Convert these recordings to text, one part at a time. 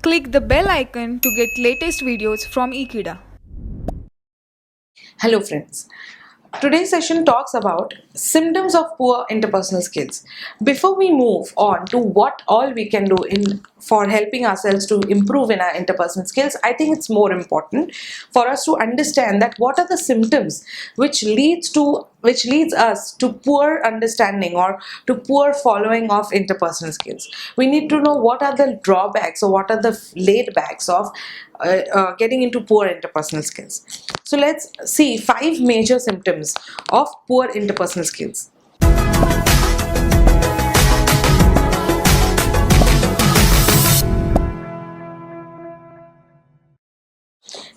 Click the bell icon to get latest videos from Ekeeda. Hello friends. Today's session talks about symptoms of poor interpersonal skills. Before we move on to what all we can do for helping ourselves to improve in our interpersonal skills, I think it's more important for us to understand that what are the symptoms which leads us to poor understanding or to poor following of interpersonal skills. We need to know what are the drawbacks or what are the laid backs of getting into poor interpersonal skills. So let's see 5 major symptoms of poor interpersonal skills.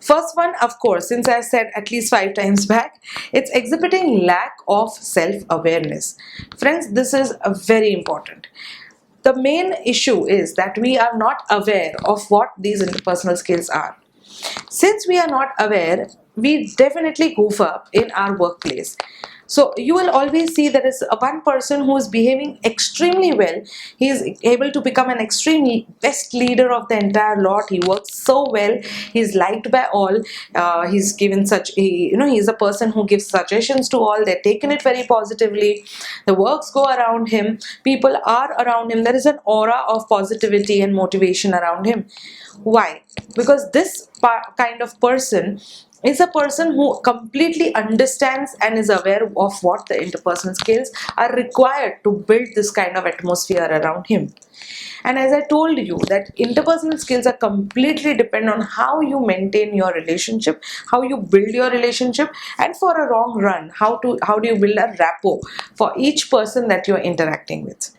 First one, of course, since I said at least 5 times back, it's exhibiting lack of self-awareness. Friends, this is very important. The main issue is that we are not aware of what these interpersonal skills are. Since we are not aware, we definitely goof up in our workplace. So you will always see there is one person who is behaving extremely well. He is able to become an extreme best leader of the entire lot. He works so well. He is liked by all. He's given he's a person who gives suggestions to all. They're taken it very positively. The works go around him. People are around him. There is an aura of positivity and motivation around him. Why? Because this kind of person is a person who completely understands and is aware of what the interpersonal skills are required to build this kind of atmosphere around him. And as I told you that interpersonal skills are completely dependent on how you maintain your relationship, how you build your relationship, and for a long run, how do you build a rapport for each person that you're interacting with.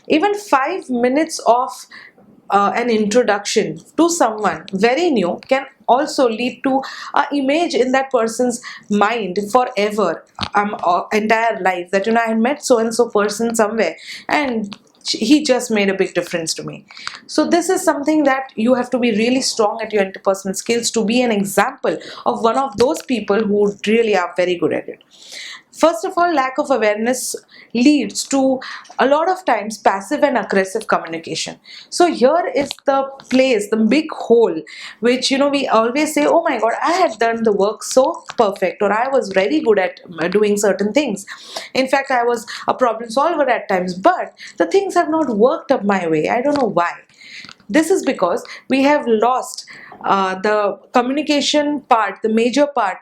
Even 5 minutes of an introduction to someone very new can also lead to an image in that person's mind forever, entire life, that I had met so and so person somewhere and he just made a big difference to me. So this is something that you have to be really strong at your interpersonal skills to be an example of one of those people who really are very good at it. First of all, lack of awareness leads to a lot of times passive and aggressive communication. So here is the place, the big hole, which we always say, oh my god, I had done the work so perfect, or I was very good at doing certain things. In fact, I was a problem solver at times, but the things have not worked up my way. I don't know why. This is because we have lost the communication part, the major part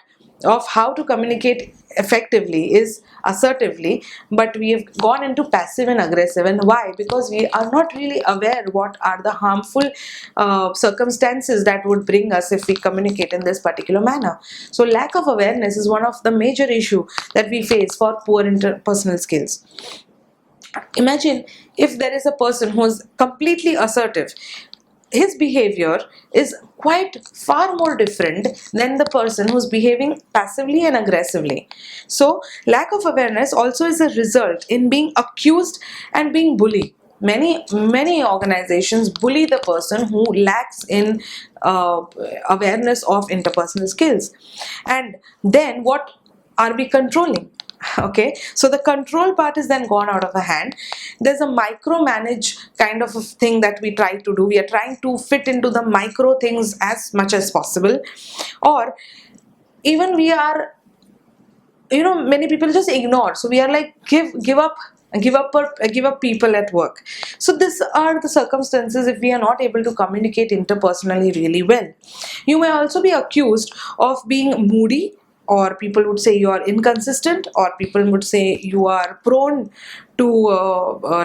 of how to communicate effectively is assertively, but we have gone into passive and aggressive. And why? Because we are not really aware what are the harmful circumstances that would bring us if we communicate in this particular manner. So lack of awareness is one of the major issue that we face for poor interpersonal skills. Imagine if there is a person who is completely assertive. His behavior is quite far more different than the person who's behaving passively and aggressively. So lack of awareness also is a result in being accused and being bullied. Many organizations bully the person who lacks in awareness of interpersonal skills. And then what are we controlling? Okay, so the control part is then gone out of the hand. There's a micromanage kind of a thing that we try to do. We are trying to fit into the micro things as much as possible, or even we are, many people just ignore. So we are like give up people at work. So these are the circumstances if we are not able to communicate interpersonally really well. You may also be accused of being moody, or people would say you are inconsistent, or people would say you are prone to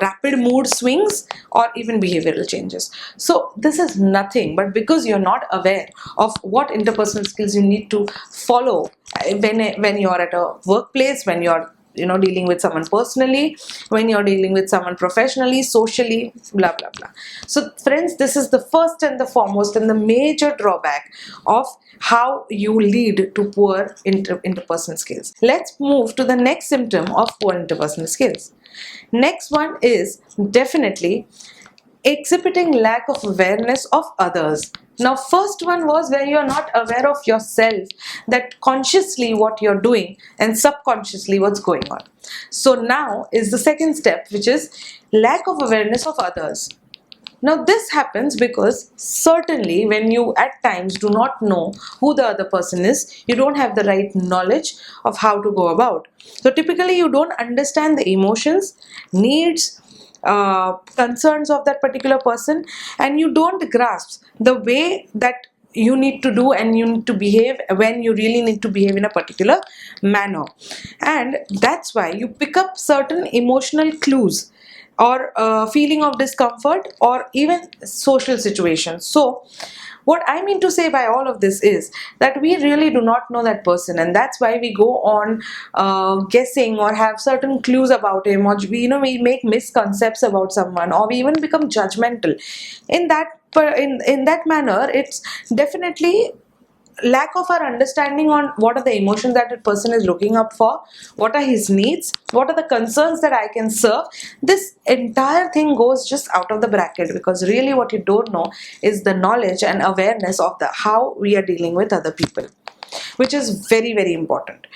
rapid mood swings or even behavioral changes. So this is nothing but because you're not aware of what interpersonal skills you need to follow when you're at a workplace, when you're dealing with someone personally, when you're dealing with someone professionally, socially, blah blah blah. So friends, this is the first and the foremost and the major drawback of how you lead to poor interpersonal skills. Let's move to the next symptom of poor interpersonal skills. Next one is definitely exhibiting lack of awareness of others. Now, first one was where you are not aware of yourself, that consciously what you're doing and subconsciously what's going on. So now is the second step, which is lack of awareness of others. Now this happens because certainly when you at times do not know who the other person is, you don't have the right knowledge of how to go about. So typically you don't understand the emotions, needs, concerns of that particular person, and you don't grasp the way that you need to do and you need to behave when you really need to behave in a particular manner. And that's why you pick up certain emotional clues or feeling of discomfort or even social situations. So what I mean to say by all of this is that we really do not know that person, and that's why we go on guessing or have certain clues about him, or we make misconceptions about someone, or we even become judgmental. In that manner, it's definitely lack of our understanding on what are the emotions that a person is looking up for, what are his needs, what are the concerns that I can serve. This entire thing goes just out of the bracket, because really what you don't know is the knowledge and awareness of the how we are dealing with other people, which is very, very important.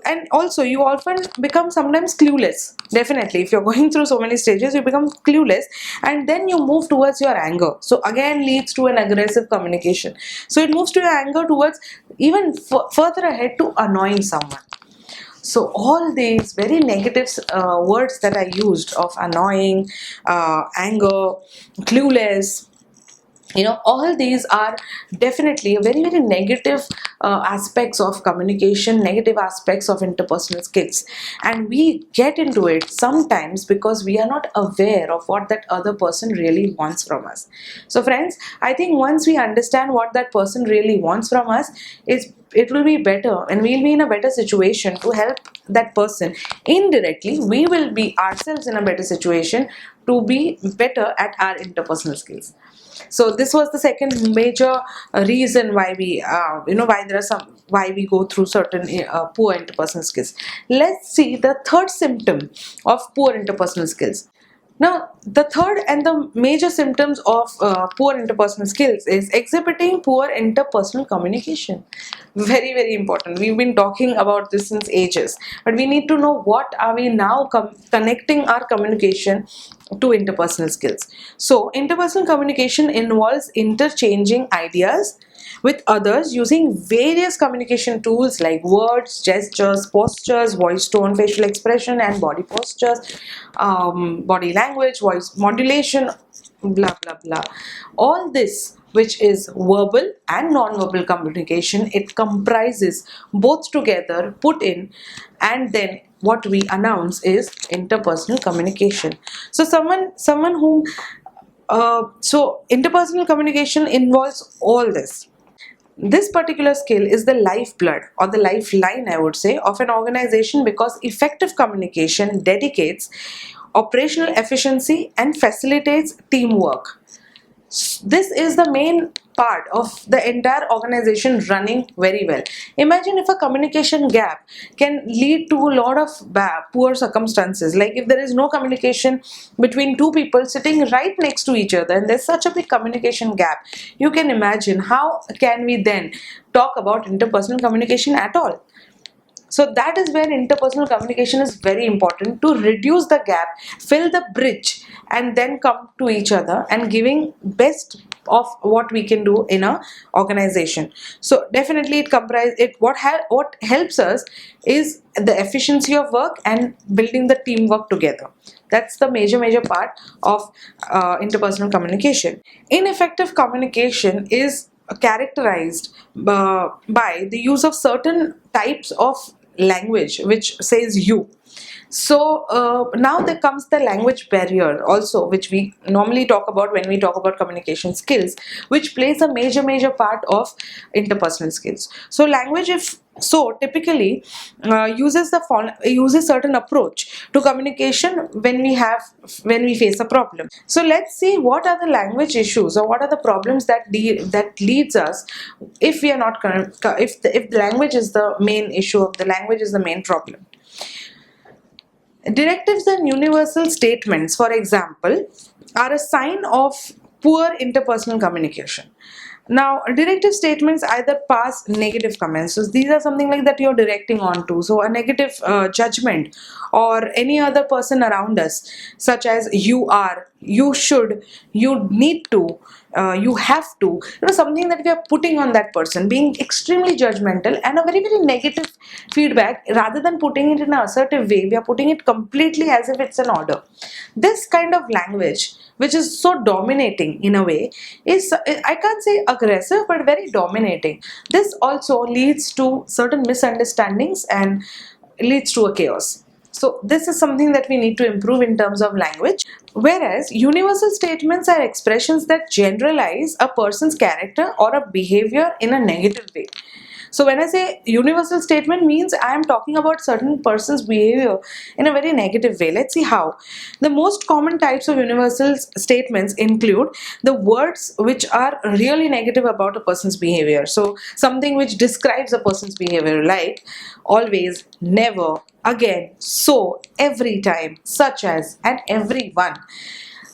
And also you often become sometimes clueless. Definitely, if you're going through so many stages, you become clueless, and then you move towards your anger. So again, leads to an aggressive communication. So it moves to your anger towards even further ahead to annoying someone. So all these very negative words that I used of annoying, anger, clueless, all these are definitely very, very negative aspects of communication, negative aspects of interpersonal skills, and we get into it sometimes because we are not aware of what that other person really wants from us. So friends, I think once we understand what that person really wants from us, it will be better, and we'll be in a better situation to help that person. Indirectly, we will be ourselves in a better situation to be better at our interpersonal skills. So this was the second major reason why we why we go through certain poor interpersonal skills. Let's see the third symptom of poor interpersonal skills. Now, the third and the major symptoms of poor interpersonal skills is exhibiting poor interpersonal communication. Very, very important. We've been talking about this since ages, but we need to know what are we now connecting our communication to interpersonal skills. So, interpersonal communication involves interchanging ideas with others using various communication tools like words, gestures, postures, voice tone, facial expression, and body postures, body language, voice modulation, blah blah blah. All this, which is verbal and non-verbal communication, it comprises both together, put in, and then what we announce is interpersonal communication. So someone whom so interpersonal communication involves all this. This particular skill is the lifeblood or the lifeline, I would say, of an organization, because effective communication dedicates operational efficiency and facilitates teamwork. This is the main part of the entire organization running very well. Imagine if a communication gap can lead to a lot of poor circumstances, like if there is no communication between two people sitting right next to each other and there's such a big communication gap, you can imagine how can we then talk about interpersonal communication at all. So that is where interpersonal communication is very important, to reduce the gap, fill the bridge, and then come to each other and giving best of what we can do in a organization. So definitely it comprises it. What helps us is the efficiency of work and building the teamwork together. That's the major part of interpersonal communication. Ineffective communication is characterized by the use of certain types of language which says you. So now there comes the language barrier also, which we normally talk about when we talk about communication skills, which plays a major part of interpersonal skills. So language, if so typically uses certain approach to communication when we face a problem. So let's see what are the language issues, or what are the problems that leads us if we are not if the language is the main issue, of the language is the main problem. Directives and universal statements, for example, are a sign of poor interpersonal communication. Now, directive statements either pass negative comments. So these are something like that you're directing on to. So a negative judgment or any other person around us, such as you are, you need to, you have to, something that we are putting on that person, being extremely judgmental and a very, very negative feedback. Rather than putting it in an assertive way, we are putting it completely as if it's an order. This kind of language, which is so dominating in a way, is, I can't say aggressive, but very dominating. This also leads to certain misunderstandings and leads to a chaos. So this is something that we need to improve in terms of language. Whereas universal statements are expressions that generalize a person's character or a behavior in a negative way. So when I say universal statement, means I am talking about certain person's behavior in a very negative way. Let's see how. The most common types of universal statements include the words which are really negative about a person's behavior. So something which describes a person's behavior, like always, never, again, so, every time, such as, and everyone.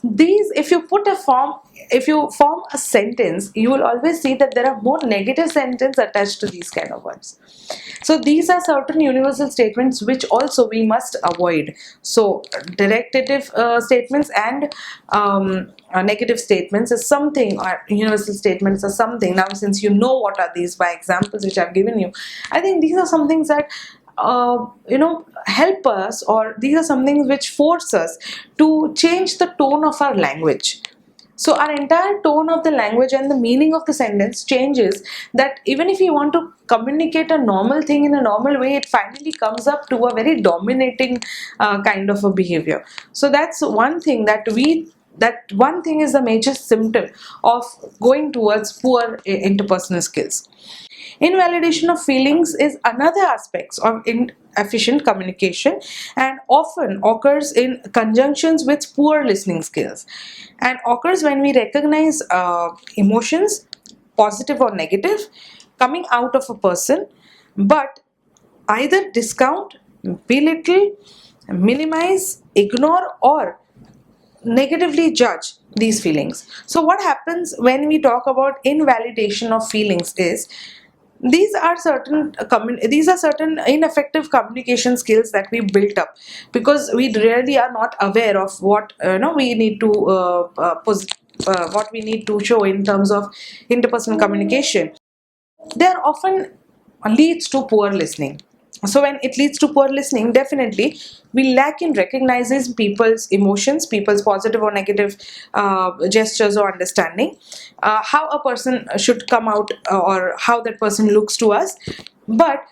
These, if you form a sentence, you will always see that there are more negative sentences attached to these kind of words. So these are certain universal statements which also we must avoid. So directive statements and negative statements is something, or universal statements are something. Now, since you know what are these by examples which I've given you, I think these are some things that help us, or these are some things which force us to change the tone of our language. So our entire tone of the language and the meaning of the sentence changes, that even if you want to communicate a normal thing in a normal way, it finally comes up to a very dominating kind of a behavior. So that's one thing that one thing is a major symptom of going towards poor interpersonal skills. Invalidation of feelings is another aspect of inefficient communication and often occurs in conjunctions with poor listening skills, and occurs when we recognize emotions, positive or negative, coming out of a person, but either discount, belittle, minimize, ignore, or negatively judge these feelings. So what happens when we talk about invalidation of feelings is, these are certain ineffective communication skills that we built up because we really are not aware of what we need to what we need to show in terms of interpersonal communication. They are often leads to poor listening. So when it leads to poor listening, definitely we lack in recognizing people's emotions, people's positive or negative gestures or understanding, how a person should come out, or how that person looks to us. But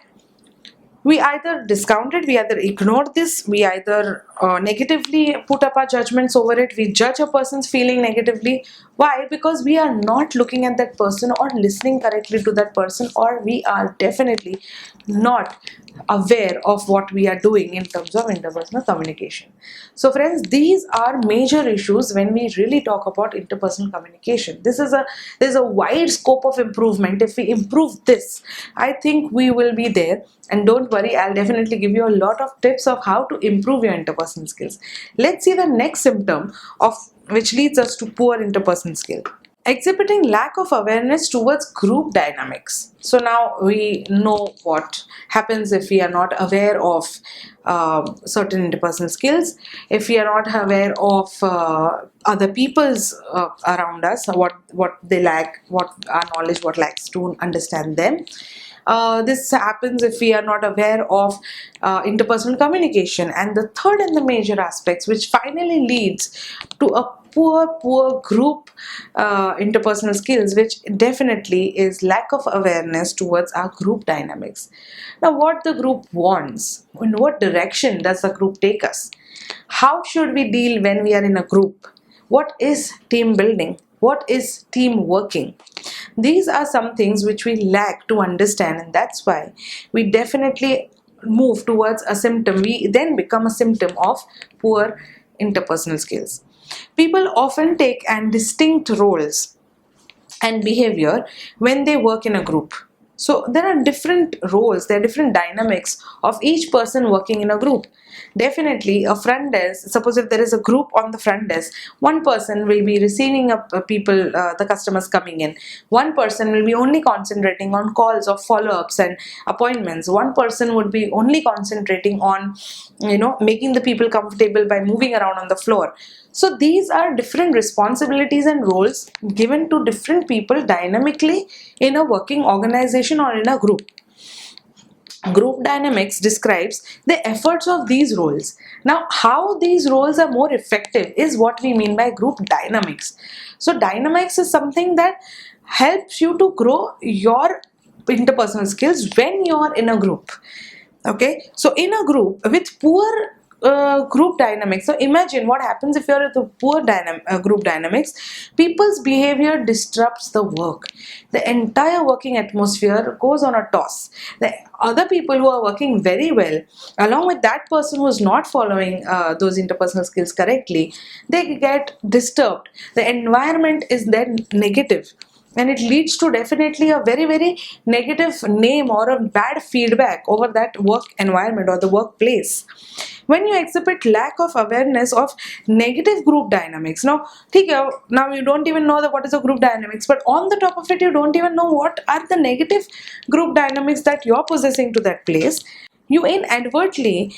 we either discount it, we either ignore this, we either negatively put up our judgments over it, we judge a person's feeling negatively. Why? Because we are not looking at that person or listening correctly to that person, or we are definitely not aware of what we are doing in terms of interpersonal communication. So friends, these are major issues when we really talk about interpersonal communication. There's a wide scope of improvement. If we improve this, I think we will be there. And don't worry, I'll definitely give you a lot of tips of how to improve your interpersonal skills. Let's see the next symptom of which leads us to poor interpersonal skill. Exhibiting lack of awareness towards group dynamics. So now we know what happens if we are not aware of certain interpersonal skills, if we are not aware of other people's around us, what they lack, what our knowledge, what lacks to understand them. This happens if we are not aware of interpersonal communication. And the third and the major aspects which finally leads to a poor group interpersonal skills, which definitely is lack of awareness towards our group dynamics. Now, what the group wants, in what direction does the group take us, how should we deal when we are in a group, what is team building, what is team working. These are some things which we lack to understand, and that's why we definitely move towards a symptom. We then become a symptom of poor interpersonal skills. People often take and distinct roles and behavior when they work in a group. So there are different roles, there are different dynamics of each person working in a group. Definitely, a front desk, suppose if there is a group on the front desk, one person will be receiving up people, the customers coming in. One person will be only concentrating on calls or follow-ups and appointments. One person would be only concentrating on, making the people comfortable by moving around on the floor. So these are different responsibilities and roles given to different people dynamically in a working organization or in a group. Group dynamics describes the efforts of these roles. Now, how these roles are more effective is what we mean by group dynamics. So, dynamics is something that helps you to grow your interpersonal skills when you are in a group. Okay, so in a group with poor group dynamics, so imagine what happens if you're at the poor group dynamics. People's behavior disrupts the work. The entire working atmosphere goes on a toss. The other people who are working very well, along with that person who is not following those interpersonal skills correctly, they get disturbed. The environment is then negative, and it leads to definitely a very, very negative name or a bad feedback over that work environment or the workplace. When you exhibit lack of awareness of negative group dynamics, now you don't even know what is a group dynamics, but on the top of it you don't even know what are the negative group dynamics that you're possessing to that place, you inadvertently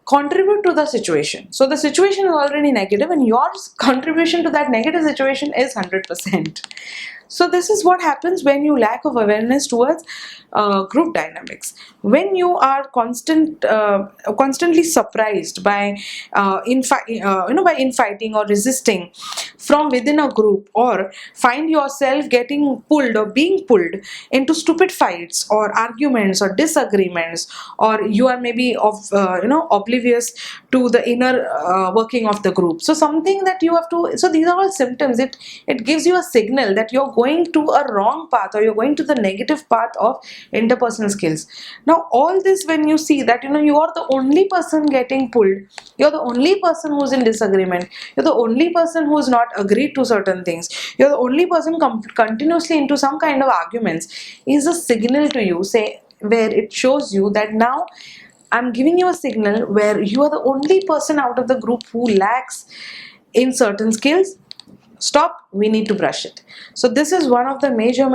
contribute to the situation. So the situation is already negative and your contribution to that negative situation is 100%. So this is what happens when you lack of awareness towards group dynamics. When you are constantly surprised by by infighting or resisting from within a group, or find yourself getting pulled or being pulled into stupid fights or arguments or disagreements, or you are maybe oblivious to the inner working of the group. So something that you have to. So these are all symptoms. It gives you a signal that you're going to a wrong path or you're going to the negative path of interpersonal skills. Now all this, when you see that you are the only person getting pulled, you're the only person who's in disagreement, you're the only person who's not agreed to certain things, you're the only person continuously into some kind of arguments, is a signal to you, say, where it shows you that now I'm giving you a signal where you are the only person out of the group who lacks in certain skills. Stop, we need to brush it. So this is one of the major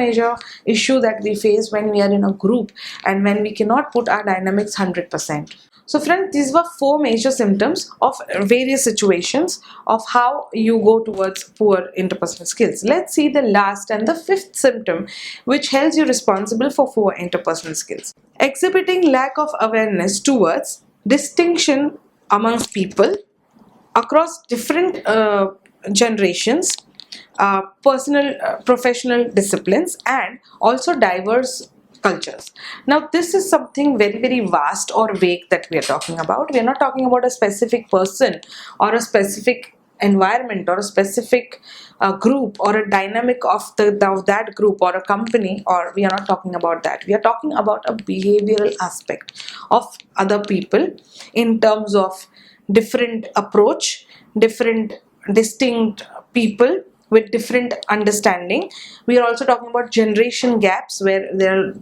issue that we face when we are in a group and when we cannot put our dynamics 100%. So friends, these were 4 major symptoms of various situations of how you go towards poor interpersonal skills. Let's see the last and the 5th symptom, which holds you responsible for poor interpersonal skills. Exhibiting lack of awareness towards distinction amongst people across different generations, personal, professional disciplines, and also diverse cultures. Now this is something very, very vast or vague that we are talking about. We are not talking about a specific person or a specific environment or a specific group or a dynamic of that group or a company, or we are not talking about that. We are talking about a behavioral aspect of other people in terms of different approach, different distinct people with different understanding. We are also talking about generation gaps, where there are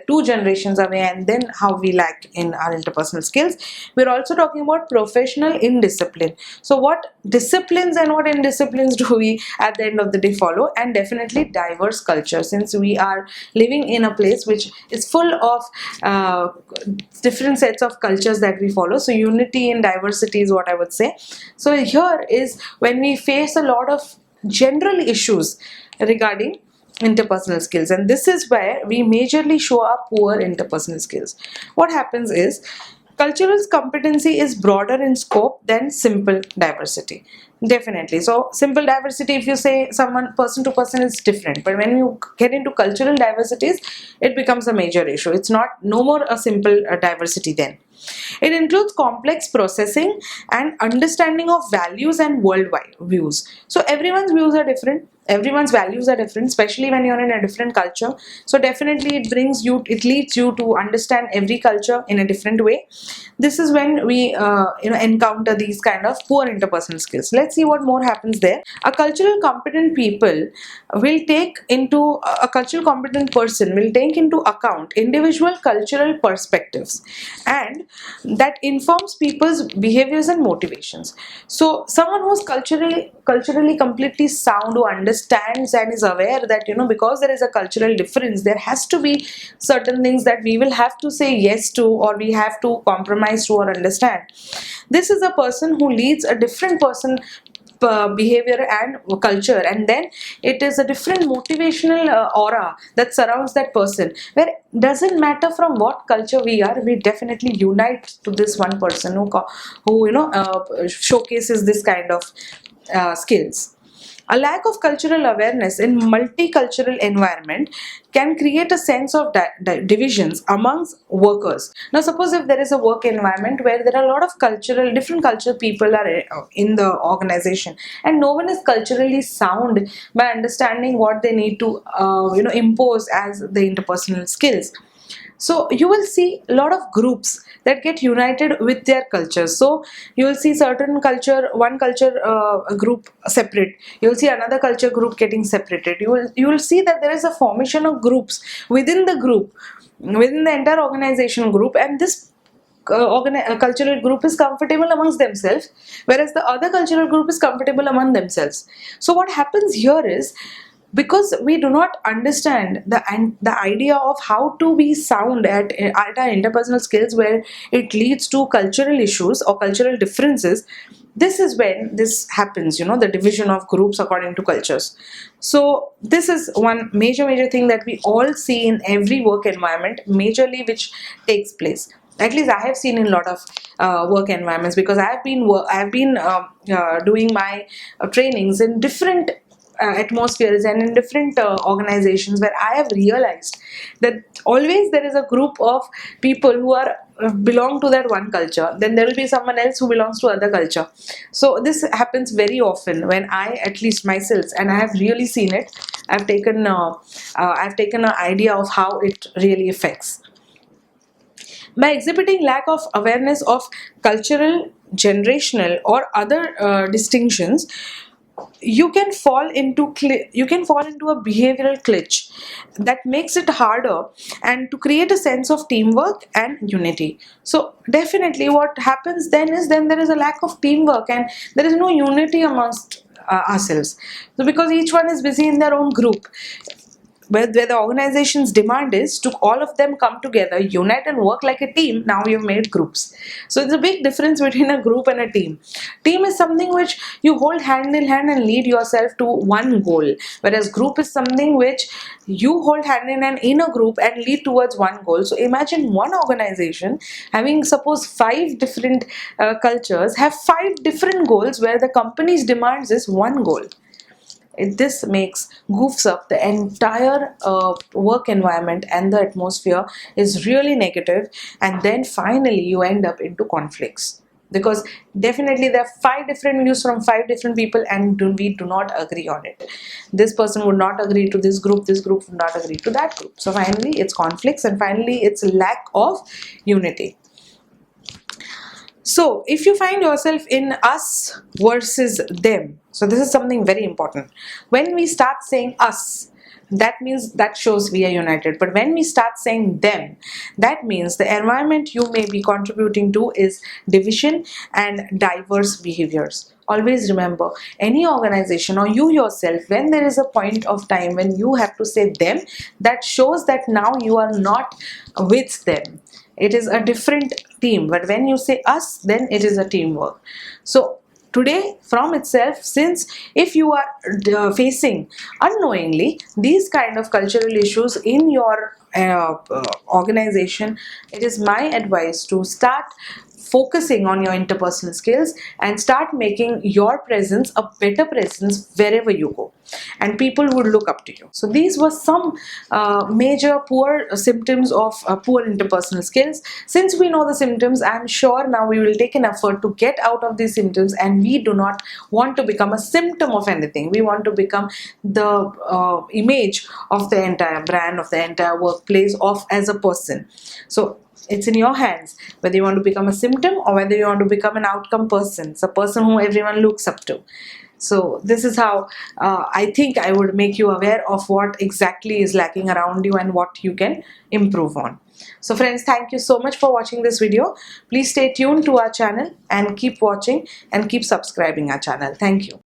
2 generations away, and then how we lack in our interpersonal skills. We are also talking about professional indiscipline. So what disciplines and what indisciplines do we at the end of the day follow? And definitely diverse culture, since we are living in a place which is full of different sets of cultures that we follow. So unity in diversity is what I would say. So here is when we face a lot of general issues regarding interpersonal skills, and this is where we majorly show our poor interpersonal skills. What happens is cultural competency is broader in scope than simple diversity. Definitely. So simple diversity, if you say someone person to person, is different, but when you get into cultural diversities, it becomes a major issue. It's no more a simple diversity then. It includes complex processing and understanding of values and worldwide views. So everyone's views are different, everyone's values are different, especially when you're in a different culture. So definitely it leads you to understand every culture in a different way. This is when we encounter these kind of poor interpersonal skills. Let's see what more happens there. A cultural competent person will take into account individual cultural perspectives and that informs people's behaviors and motivations. So someone who's culturally completely sound, who understands and is aware that, because there is a cultural difference, there has to be certain things that we will have to say yes to, or we have to compromise to or understand. This is a person who leads a different person behavior and culture, and then it is a different motivational aura that surrounds that person, where doesn't matter from what culture we are, we definitely unite to this one person who showcases this kind of skills. A lack of cultural awareness in multicultural environment can create a sense of divisions amongst workers. Now, suppose if there is a work environment where there are a lot of different cultural people are in the organization, and no one is culturally sound by understanding what they need to, impose as the interpersonal skills. So you will see a lot of groups that get united with their cultures. So you will see one culture group separate. You will see another culture group getting separated. You will see that there is a formation of groups within the group, within the entire organization group, and this cultural group is comfortable amongst themselves, whereas the other cultural group is comfortable among themselves. So what happens here is, because we do not understand the idea of how to be sound at our interpersonal skills, where it leads to cultural issues or cultural differences, this is when this happens, the division of groups according to cultures. So this is one major thing that we all see in every work environment, majorly which takes place. At least I have seen in a lot of work environments, because I've been doing my trainings in different atmospheres and in different organizations, where I have realized that always there is a group of people who are belong to that one culture, then there will be someone else who belongs to other culture. So this happens very often when I, at least myself, and I have really seen it, I've taken an idea of how it really affects. By exhibiting lack of awareness of cultural, generational, or other distinctions, you can fall into a behavioral glitch that makes it harder and to create a sense of teamwork and unity. So definitely what happens then is, then there is a lack of teamwork and there is no unity amongst ourselves. So because each one is busy in their own group, where the organization's demand is to all of them come together, unite and work like a team, now you've made groups. So it's a big difference between a group and a team. Team is something which you hold hand in hand and lead yourself to one goal, whereas group is something which you hold hand in hand in a group and lead towards one goal. So imagine one organization having, suppose, 5 different cultures have 5 different goals, where the company's demands is one goal. This goofs up the entire work environment, and the atmosphere is really negative, and then finally you end up into conflicts, because definitely there are 5 different views from 5 different people, and we do not agree on it. This person would not agree to this group would not agree to that group. So finally it's conflicts, and finally it's lack of unity. So if you find yourself in us versus them, so this is something very important. When we start saying us, that means, that shows we are united. But when we start saying them, that means the environment you may be contributing to is division and diverse behaviors. Always remember, any organization or you yourself, when there is a point of time when you have to say them, that shows that now you are not with them. It is a different team. But when you say us, then it is a teamwork. So today, from itself, since if you are facing unknowingly these kind of cultural issues in your organization, it is my advice to start focusing on your interpersonal skills and start making your presence a better presence wherever you go, and people would look up to you. So these were some major poor symptoms of poor interpersonal skills. Since we know the symptoms, I'm sure now we will take an effort to get out of these symptoms, and we do not want to become a symptom of anything. We want to become the image of the entire brand, of the entire workplace, of as a person. So it's in your hands whether you want to become a symptom or whether you want to become an outcome person. It's a person who everyone looks up to. So this is how I think I would make you aware of what exactly is lacking around you and what you can improve on. So friends, thank you so much for watching this video. Please stay tuned to our channel and keep watching and keep subscribing our channel. Thank you.